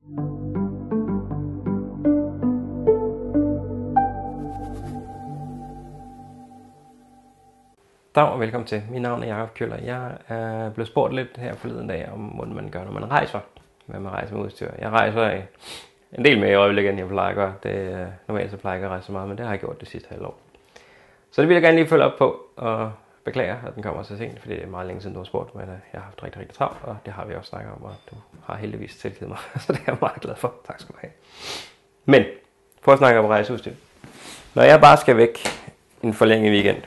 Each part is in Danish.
Dag og velkommen til. Mit navn er Jakob Kjøller. Jeg er blevet spurgt lidt her forleden dag om, hvordan man gør, når man rejser. Hvad man rejser med udstyr. Jeg rejser en del mere i øjeblikket, end jeg plejer at gøre. Normalt så plejer jeg ikke at rejse så meget, men det har jeg gjort det sidste halvår. Så det vil jeg gerne lige følge op på, og beklager, at den kommer så sent, fordi det er meget længe siden, du har spurgt, men jeg har haft rigtig travlt, og det har vi også snakket om, og du har heldigvis tilgivet mig, så det er jeg meget glad for. Tak skal du have. Men, for at snakke om rejseudstyr. Når jeg bare skal væk en forlænget weekend, et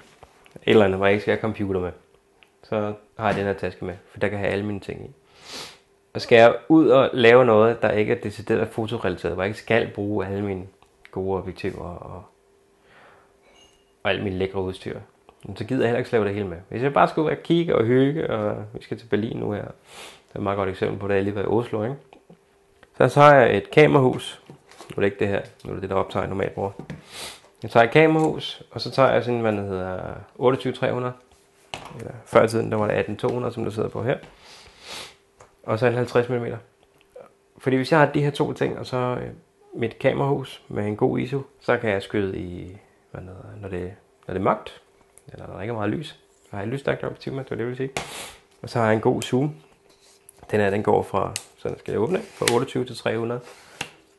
eller andet, hvor jeg ikke skal have computer med, så har jeg den her taske med, for der kan have alle mine ting i. Og skal jeg ud og lave noget, der ikke er decideret fotorelateret, hvor jeg ikke skal bruge alle mine gode objektiver og alt min lækre udstyr, så gider jeg heller ikke slæve det hele med. Hvis jeg bare skal ud og kigge og hygge, og vi skal til Berlin nu her, det er et meget godt eksempel på, da jeg lige var i Oslo, ikke? Så har jeg et kamerahus. Nu er det ikke det her, nu er det det, der optager normalt bruger. Jeg tager et kamerahus, og så tager jeg sådan, hvad det hedder, 28-300. Eller før i tiden, der var det 18-200, som du sidder på her. Og så en 50 mm. Fordi hvis jeg har de her to ting, og så mit kamerahus med en god ISO, så kan jeg skyde i, når det er mørkt, eller når der ikke er meget lys. Så har jeg et lysstærkt objektiv med, det vil sige. Og så har jeg en god zoom. Den går fra, sådan skal jeg åbne, fra 28 til 300.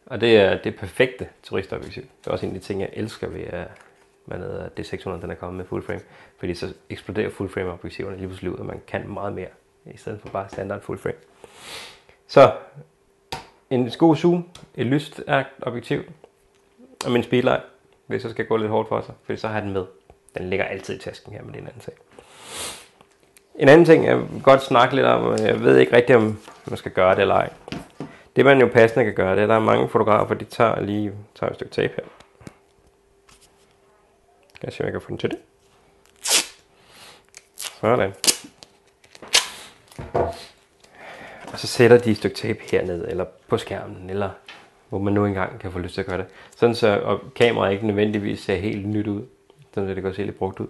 Og det er det perfekte turistobjektiv. Det er også en af de ting, jeg elsker ved, at D600 den er kommet med full frame. Fordi så eksploderer full frame objektiverne lige pludselig ud, og man kan meget mere, i stedet for bare standard full frame. Så en god zoom, et lysstærkt objektiv, og min speedlight, hvis jeg skal gå lidt hårdt for sig, fordi så har jeg den med. Den ligger altid i tasken her, med den anden ting. En anden ting, jeg vil godt snakke lidt om, jeg ved ikke rigtig, om man skal gøre det eller ej. Det man jo passende kan gøre, det er, at der er mange fotografer, de tager et stykke tape her. Skal jeg se, om jeg kan få den til det. Sådan. Og så sætter de et stykke tape hernede, eller på skærmen, eller hvor man nu engang kan få lyst til at gøre det. Sådan så kameraet ikke nødvendigvis ser helt nyt ud, sådan så det kan se lidt brugt ud.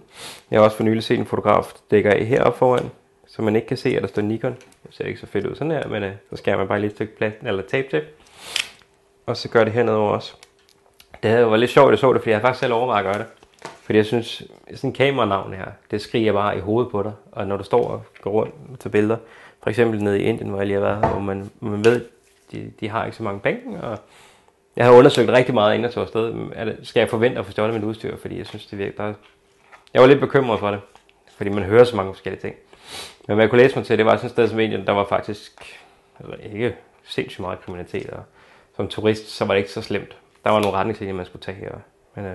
Jeg har også for nylig set en fotograf, der dækker af heroppe foran, så man ikke kan se, at der står Nikon. Det ser ikke så fedt ud sådan her, men så skærer man bare lige et stykke plast eller tape. Og så gør det hernede over også. Det var lidt sjovt, jeg så det, fordi jeg har faktisk selv overvejet at gøre det. Fordi jeg synes, sådan en kameranavn her, det skriger bare i hovedet på dig. Og når du står og går rundt og tager billeder, for eksempel nede i Indien, hvor jeg lige har været, hvor man ved, de har ikke så mange penge. Og jeg har undersøgt rigtig meget, inden jeg tog afsted. Skal jeg forvente at få stjålet mit udstyr, fordi jeg synes, det virker. Jeg var lidt bekymret for det, fordi man hører så mange forskellige ting. Men hvad jeg kunne læse mig til, det var sådan et sted som Indien, der var faktisk ikke sindssygt meget kriminalitet. Og som turist, så var det ikke så slemt. Der var nogle retningslinjer, man skulle tage her. Men det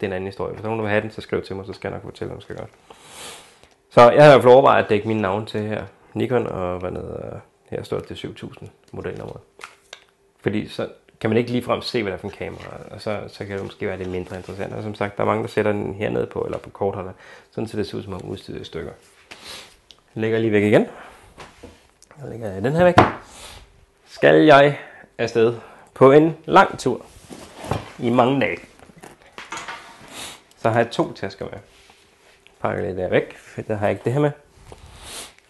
er en anden historie. Hvis nogen vil have den, så skriv til mig, så skal jeg nok fortælle, hvad man skal gøre. Så jeg har i hvert fald overvejet at dække mine navne til her. Nikon og her står det 7000 modelnummeret. Fordi så kan man ikke ligefrem se, hvad der er for en kamera, og så kan det måske være lidt mindre interessant. Og som sagt, der er mange, der sætter den hernede på, eller på kortholder, sådan så det ser ud som om udstyret i stykker. Jeg lægger lige væk igen. Jeg lægger den her væk. Skal jeg afsted på en lang tur i mange dage, så har jeg 2 tasker med. Pakker lidt der væk, for der har jeg ikke det her med.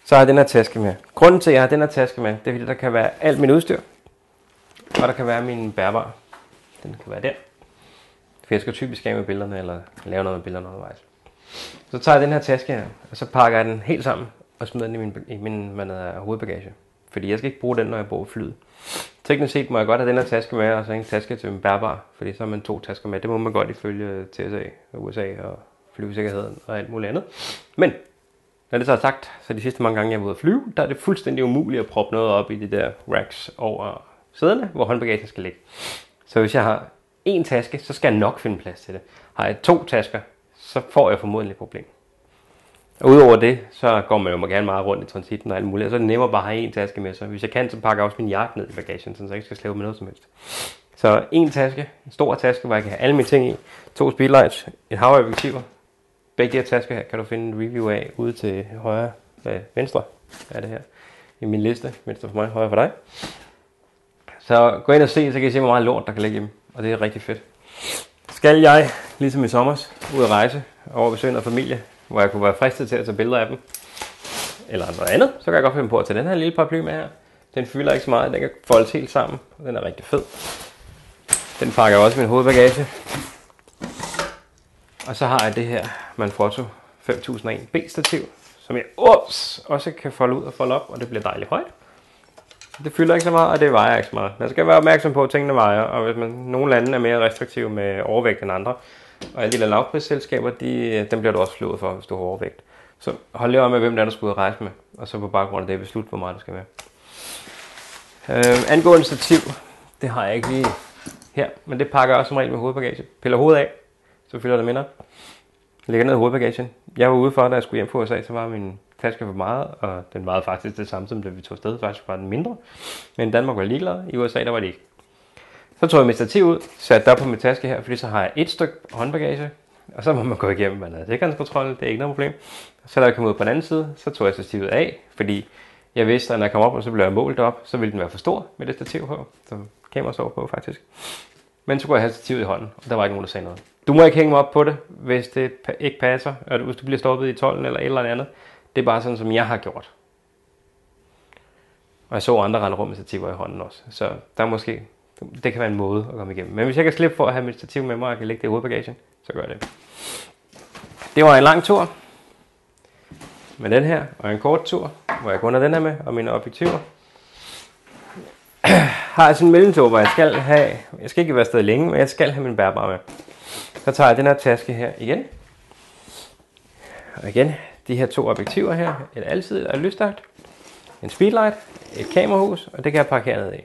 Så har jeg den her taske med. Grunden til, at jeg har den her taske med, det er fordi, der kan være alt mit udstyr. Og der kan være min bærbare. Den kan være der. For jeg skal typisk af med billederne, eller lave noget med billederne undervejs. Så tager jeg den her taske her, og så pakker jeg den helt sammen, og smider den i min hovedbagage. Fordi jeg skal ikke bruge den, når jeg bor i flyet. Teknisk set må jeg godt have den her taske med, og så en taske til min bærbare. Fordi så har man 2 tasker med. Det må man godt ifølge TSA og USA og flyvesikkerheden og alt muligt andet. Men når det så er sagt, så de sidste mange gange, jeg har været ude at flyve, der er det fuldstændig umuligt at proppe noget op i de der racks over sæderne, hvor håndbagagen skal ligge. Så hvis jeg har 1 taske, så skal jeg nok finde plads til det. Har jeg 2 tasker, så får jeg formodentlig et problem. Og udover det, så går man jo gerne meget rundt i transitten og alt muligt, og så er det nemmere bare at have 1 taske med. Så hvis jeg kan, så pakker jeg også min jakke ned i bagagen, så jeg ikke skal slæve med noget som helst. Så 1 taske, en stor taske, hvor jeg kan have alle mine ting i. 2 speedlights, et hav af objektiver. Begge de her tasker her kan du finde en review af ude til højre, venstre er det her. I min liste, venstre for mig, højre for dig. Så gå ind og se, så kan I se, hvor meget lort der kan ligge i dem. Og det er rigtig fedt. Skal jeg, ligesom i sommers, ud at rejse over besøg noget familie, hvor jeg kunne være fristet til at tage billeder af dem, eller noget andet, så kan jeg godt finde på at tage den her lille paraply med her. Den fylder ikke så meget, den kan foldes helt sammen. Den er rigtig fed. Den pakker jeg også i min hovedbagage. Og så har jeg det her Manfrotto 5001 B-stativ, som jeg også kan folde ud og folde op, og det bliver dejligt højt. Det fylder ikke så meget, og det vejer ikke så meget. Man skal være opmærksom på, at tingene vejer, og hvis nogle lande er mere restriktive med overvægt end andre, og alle de der lavprisselskaber, dem bliver du også flået for, hvis du har overvægt. Så hold lige øje med, hvem der skal ud og rejse med, og så på baggrund af det beslutte, hvor meget du skal være. Angående stativ, det har jeg ikke lige her, men det pakker jeg også som regel med hovedbagage. Piller hovedet af, så fylder det mindre. Lægger ned i hovedbagagen. Jeg var ude for, da jeg skulle hjem fra USA, så var min taske for meget, og den vejede faktisk det samme, som da vi tog afsted. Faktisk var den mindre, men i Danmark var jeg ligeglad. I USA, der var det ikke. Så tog jeg mit stativ ud, satte det op på min taske her, fordi så har jeg et stykke håndbagage, og så må man gå igennem med noget sikkerhedskontrol, det er ikke noget problem. Så da jeg kom ud på den anden side, så tog jeg stativet af, fordi jeg vidste, at når jeg kom op, og så blev jeg målt op, så ville den være for stor med det stativ på, som kameraet så på faktisk. Men så kunne jeg have stativet i hånden, og der var ikke nogen, der sagde noget. Du må ikke hænge mig op på det, hvis det ikke passer, og hvis du bliver stoppet i tolden eller et eller andet. Det er bare sådan, som jeg har gjort. Og jeg så andre rende rundt med stativer i hånden også. Så der er måske, det kan være en måde at komme igennem. Men hvis jeg kan slippe for at have mit stativ med mig, og jeg kan lægge det i hovedbagagen, så gør jeg det. Det var en lang tur med den her, og en kort tur, hvor jeg kun har den her med, og mine objektiver. Har jeg sådan en mellemtur, hvor jeg skal ikke være afsted længe, men jeg skal have min bærbare med. Så tager jeg den her taske her igen. Og igen, de her 2 objektiver her, et alsidigt og lysstærkt, en speedlight, et kamerahus, og det kan jeg pakke hernede i.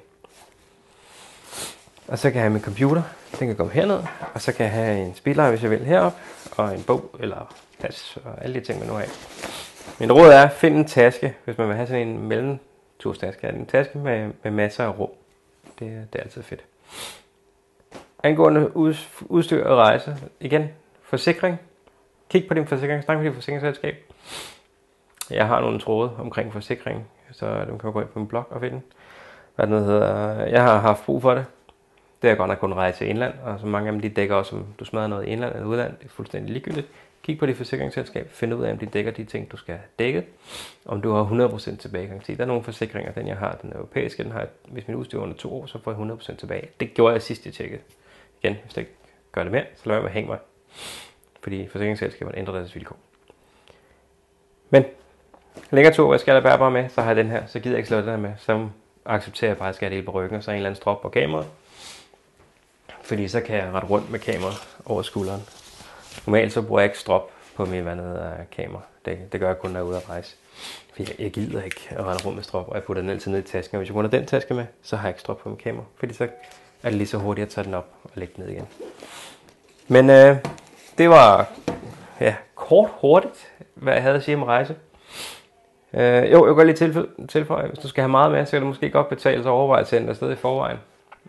Og så kan jeg have min computer, den kan komme herned, og så kan jeg have en speedlight, hvis jeg vil, herop, og en bog eller pas, og alle de ting, man nu har. Min råd er, find en taske, hvis man vil have sådan en mellemturstaske. En taske med masser af rum. Det er altid fedt. Angående udstyr og rejse, igen, forsikring. Kig på din forsikring, snak med dit forsikringsselskab. Jeg har nogle tråde omkring forsikring, så du kan gå ind på min blog og finde hvad det hedder. Jeg har haft brug for det. Det er godt nok kun rejse til indland, og så mange af dem de dækker også, om du smadrer noget i indland eller udland. Det er fuldstændig ligegyldigt. Kig på dit forsikringsselskab, find ud af, om de dækker de ting, du skal dække. Om du har 100% tilbagegaranti. Der er nogle forsikringer, den jeg har, den europæiske, den har, hvis min udstyr er under 2 år, så får jeg 100% tilbage. Det gjorde jeg sidst, jeg tjekkede. Igen, hvis det ikke gør det mere, så lad mig med at hænge mig. Fordi forsikringsselskaberne ændrer deres vilkår. Men længere tur, hvor jeg skal have bærbare med, så har jeg den her, så gider jeg ikke slå den her med. Så accepterer jeg bare, at jeg skal have det på ryggen, og så en eller anden strop på kameraet. Fordi så kan jeg rette rundt med kameraet over skulderen. Normalt så bruger jeg ikke strop på min kamera. Det gør jeg kun, når jeg er ude at rejse. Fordi jeg gider ikke at rende rundt med strop, og jeg putter den altid ned i tasken. Og hvis jeg putter den taske med, så har jeg ikke strop på min kamera. Fordi så er det lige så hurtigt at tage den op og lægge den ned igen. Men det var hurtigt, hvad jeg havde at sige om rejse. Jeg kan lige tilføje, hvis du skal have meget med, så kan du måske godt betale sig overveje at sende afsted i forvejen.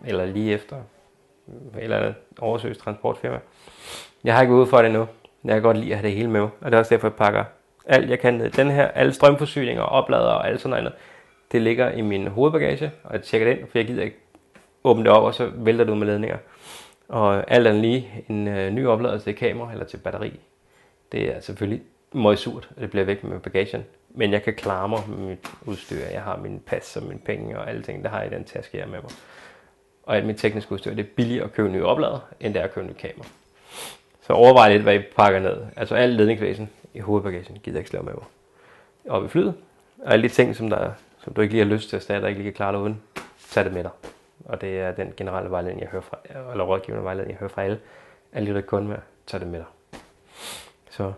Eller lige efter. Eller et oversøgt transportfirma. Jeg har ikke ude for det endnu. Jeg kan godt lide at have det hele med. Og det er også derfor, jeg pakker alt, jeg kan ned. Den her, alle strømforsyninger, oplader og alt sådan noget. Det ligger i min hovedbagage, og jeg tjekker det ind, for jeg gider ikke åbne det op, og så vælter det ud med ledninger. Og alt andet lige en ny oplader til kamera eller til batteri. Det er selvfølgelig meget surt, at det bliver væk med bagagen. Men jeg kan klare mig med mit udstyr. Jeg har min pas og mine penge og alle ting. Det har jeg i den taske, jeg er med mig. Og alt mit tekniske udstyr, det er billigere at købe nye oplader, end det er at købe nye kamera. Så overvej lidt, hvad I pakker ned. Altså alt ledningsvæsen i hovedbagagen gider jeg ikke slæve med over. Op i flyet. Og alle de ting, som du ikke lige har lyst til at erstatte, og ikke lige kan klare dig uden, tag det med dig. Og det er den generelle vejledning, jeg hører fra, eller rådgivende vejledning, jeg hører fra alle. Alle de, der kun med, tag det med dig. Så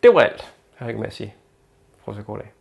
det var alt. Jeg har ikke mere at sige. Prøv så god dag.